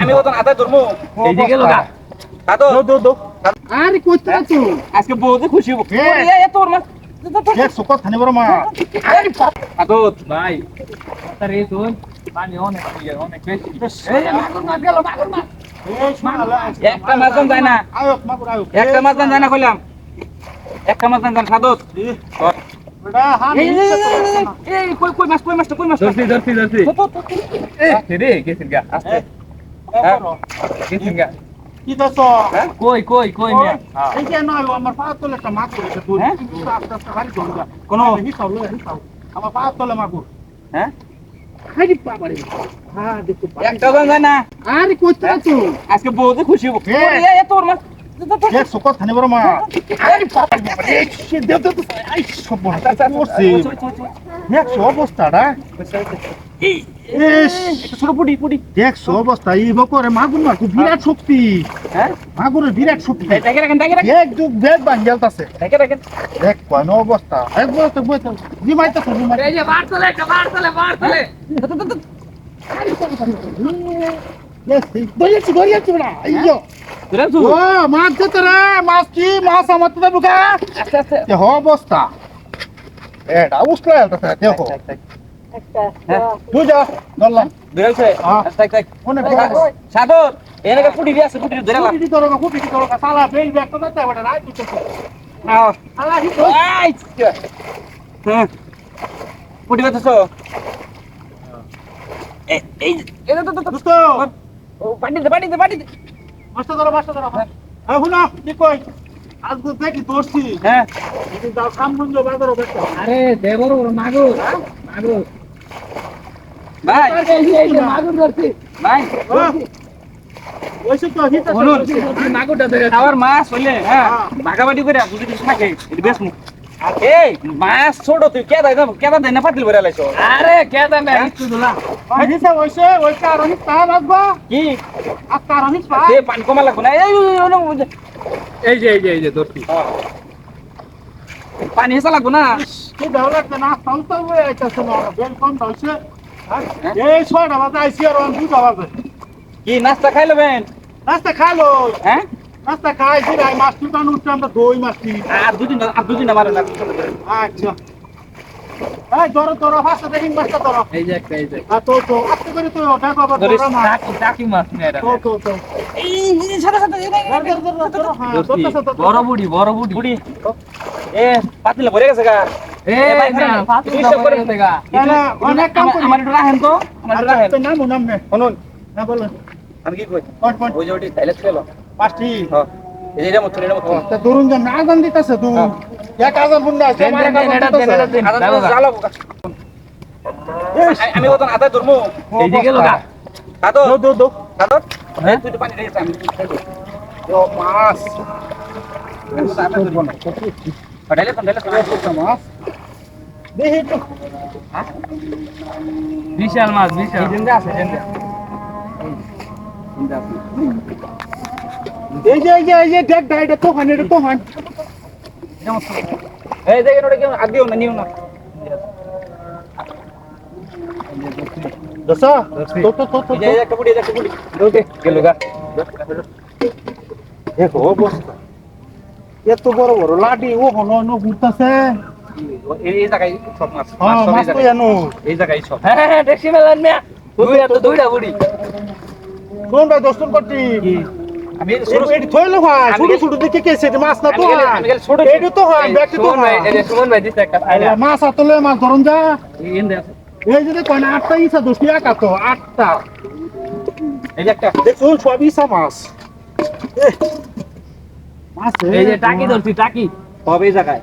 আমি ওতন আদা ধরমু এইদিকে লগা দাদু দো আরে কইতে না তো আজকে বহুত খুশি হব এ তোর মা এক সুকত খানি বড় মা দাদু ভাই তার এই শুন পানি অনেক বেশি এই মাগুর মাছ গেল মাগুর মাছ এই শালা একটা মাছ যায় না আয়ো মাগুর আয়ো একটা মাছ যায় না কইলাম একটা মাছ যায় না দাদু বেটা হান এই কই মাছ ধরছি রে গেছিন গা আস্তে গেছিন গা কি দছ কই মিয়া এই যে নয় আমার পা তলে একটা মাছ পড়েছে তুই আস্তে আস্তে বাড়ি ধরুগা কোন হিসাব লই হিসাব আমার পা তলে মাগুর হ্যাঁ আরে বাবারে হ্যাঁ দেখো একটা যায় না আরে কইতে না তো আজকে বহুত খুশি হব এ তোর মা এক সুকত খানি বড় মা আরে এই সে দেব দেব আই সব বড় করছে এক অবস্থাটা ছোট পুটি দেখছো অবস্থা এই বকরে মাগুর মাছ বিরাট শক্তি হ্যাঁ মাগুরের বিরাট শক্তি দেখে রাখেন এক যুগ বেদ বাঙ্গেলতাছে দেখে রাখেন দেখ কোন অবস্থা এক বলতে বলতে জিমাইতাছে জিমাই এই যে বার চলে দইয়াছি না আইয়ো তুই ও মাছ যেতে রে মাছ কি মাছ আমার তো বুকা আস্তে আস্তে এ অবস্থা এটা উসলা এলতাছে দেখো তুই যা দল্লাম বেরোছে হ্যাঁ। তাই তাই অনেক সাদর এনে পুটি দিয়ে আছে পুটি ধরে লাগ কুটি করো কুটি করো সালা বেল ব্যাগ তো না বড় রাই তুই আও সালা হি আই হ্যাঁ পুটি বেতছো এই এটা তো দোস্ত ও পাটি দে মাস্টার ধরো হ্যাঁ হুনা কি কই আজকে দেখি দোস্তি হ্যাঁ এই দাও সামবন্ধ বাজারও দেখো আরে দেবর মাগুর মাগুর ভাই এই যে মাগুর ধরছি ভাই ওইসব তো হিতা বলুন। মাগুরটা ধরে আমার মাছ হইলে হ্যাঁ ভাগাভাগি করে যদি কিছু থাকে এটা বেশ মু এই মাছ ছোট তুই কেদা দেয় না পাতিল ভরে লাইছো আরে কে দামে একটু দিলা হিতা ওই কারণ তা লাগবা কি আর কারণ পা এ পানি কমা লাগবে না এই যে ধরছি পানি হেসা লাগবে না কি দাও লাগতে না সন্ত হয়ে আইতাছে না বেল কম দাইছে এই ছয়টা বাজে আইছি আর আমি দুটা বাজে কি নাস্তা খাই লবেন রাস্তা খালো হ্যাঁ রাস্তা খাই দিলাই মাছ তুটান উঠতে আমরা দই মাছটি আর দুদিন মারে না আচ্ছা এই ধরো ফাঁসটা দেখি মাছটা ধরো এই যে একটা এই যে আর তো আস্তে করে তো ওটা বাবা ধরিস, ধরো মাছ টাকি মাছ নিয়ে এটা তো এই সাদা ধরো হ্যাঁ ধরছি। ধরতেছে বড় বুড়ি বুড়ি এ পাতিলে ভরে গেছে গা এই ভাই, না ভাই, পাঁচ বিশ্বাস করে করেন। দেখা না অনেক কাম করি আমার একটু রাখেন তো আমার একটু রাখেন তো নাম শুনুন না বলো আমি কি কই পট ওই যে ওটি তাইলে ছিল পাঁচটি হ্যাঁ এই যে মত তা ধরুন যে না আজান দিতেছে তুই এক আজান বুন্ডা আছে দেন, দেন, দেন, এটা দেন, এটা দেন। আমি ওতন আদা ধরমু এইদিকে লগা দাদু দো দাদু হ্যাঁ? তুই তো পানি দিয়েছিস আমি ও মাছ ঢাইলে তো মাছ দেখি তো বিশাল মাছ বিশাল জিন্দা আছে জিন্দা এই যে দেখ এটা তো হান এই দেখেন ওটা কেউ আদিও না নিও না দসা তো এই যে একটা বুড়ি ওকে গেল গা দেখো অবস্থা এত বড় বড় লাডি ও হলো ঘুরতাছে এই জায়গায় সব মাছ হ্যাঁ সব মাছ তো জানো এই জায়গায় সব হ্যাঁ দেখছি মেলান মিয়া দুইটা বুড়ি কোন ভাই দস্তর করতি আমি এটি থইলো হয় ছোট ছোট দেখে কেছে মাছ না তো হয় আমি গেলে ছোট এটি তো হয় ব্যাগটি তো সুমন ভাই হয় এই যে সুমন ভাই দিছে একটা আইলা মাছ আতলে মাছ ধরুন যা ইন্দে আছে এই যদি কয় না 8টা ইসা 10 টাকা তো 8টা এই যে একটা দেখুন সব ইসা মাছ মাছ এই যে টাকি ধরছি টাকি সব এই জায়গায়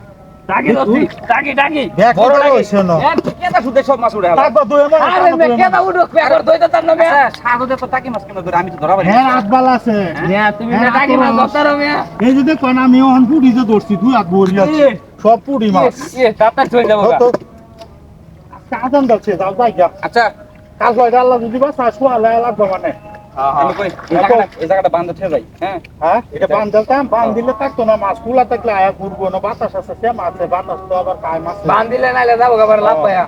টাকি ধরছি টাকি ব্যাগ বড় বড় টাকি হইছে না কেদা সুদে সব মাছ উড়ে তারপর দুই আরে মে কেদা উঠো পেগর দইতা তার নামে সাগরে তো টাকি মাছ কেন ধরে আমি তো ধরা পারি হ্যাঁ আটবাল আছে মিয়া তুমি হ্যাঁ, টাকি মাছ আতর মাছ। ধরতারো মিয়া এই যদি কয় না আমি ওখান পুরি যে ধরছি তুই হাত ভরি আছে সব পুরি মাছ তাতা চলে যাবো গা। তো কাজন যাচ্ছে যাও যাই যা আচ্ছা কাজ লয় আল্লাহ যদি বাস শোয়া লাই লাগবে মানে আমি কই এই জায়গাটা বান্ধ থেকে যাই হ্যাঁ হ্যাঁ এটা বান দিতাম বান দিলে থাকতো না মাছ খোলা থাকলে আয়া ঘুরবো না বাতাস আছে সে মাছ বাতাস তো আবার কায় মাছ বান্ধিলে নাইলে যাবো আবার লাভ পায়া